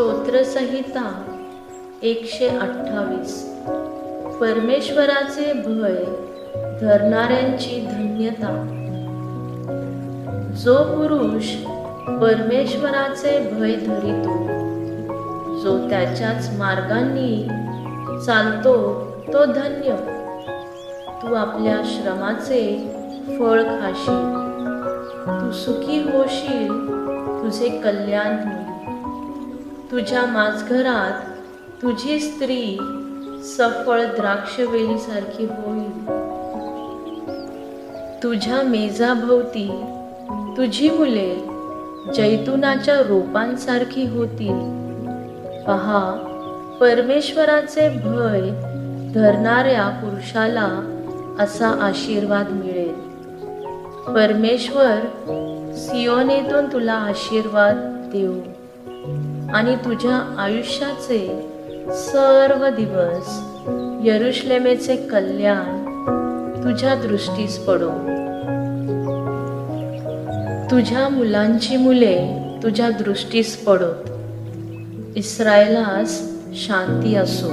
स्तोत्रसंहिता 128. परमेश्वराचे भय धरणाऱ्यांची धन्यता. जो पुरुष परमेश्वराचे भय धरितो, जो त्याच्याच मार्गांनी चालतो, तो धन्य. तू आपल्या श्रमाचे फळ खाशील, तू सुखी होशील, तुझे कल्याण होईल. तुझ्या माझघरात तुझी स्त्री सफळ द्राक्षवेलीसारखी होईल. तुझ्या मेजाभोवती तुझी मुले जैतुनाच्या रोपांसारखी होतील. पहा, परमेश्वराचे भय धरणाऱ्या पुरुषाला असा आशीर्वाद मिळेल. परमेश्वर सियोनेतून तुला आशीर्वाद देऊ आणि तुझ्या आयुष्याचे सर्व दिवस यरुशलेमेचे कल्याण तुझ्या दृष्टीस पडो. तुझ्या मुलांची मुले तुझ्या दृष्टीस पडोत. इस्रायलास शांती असो.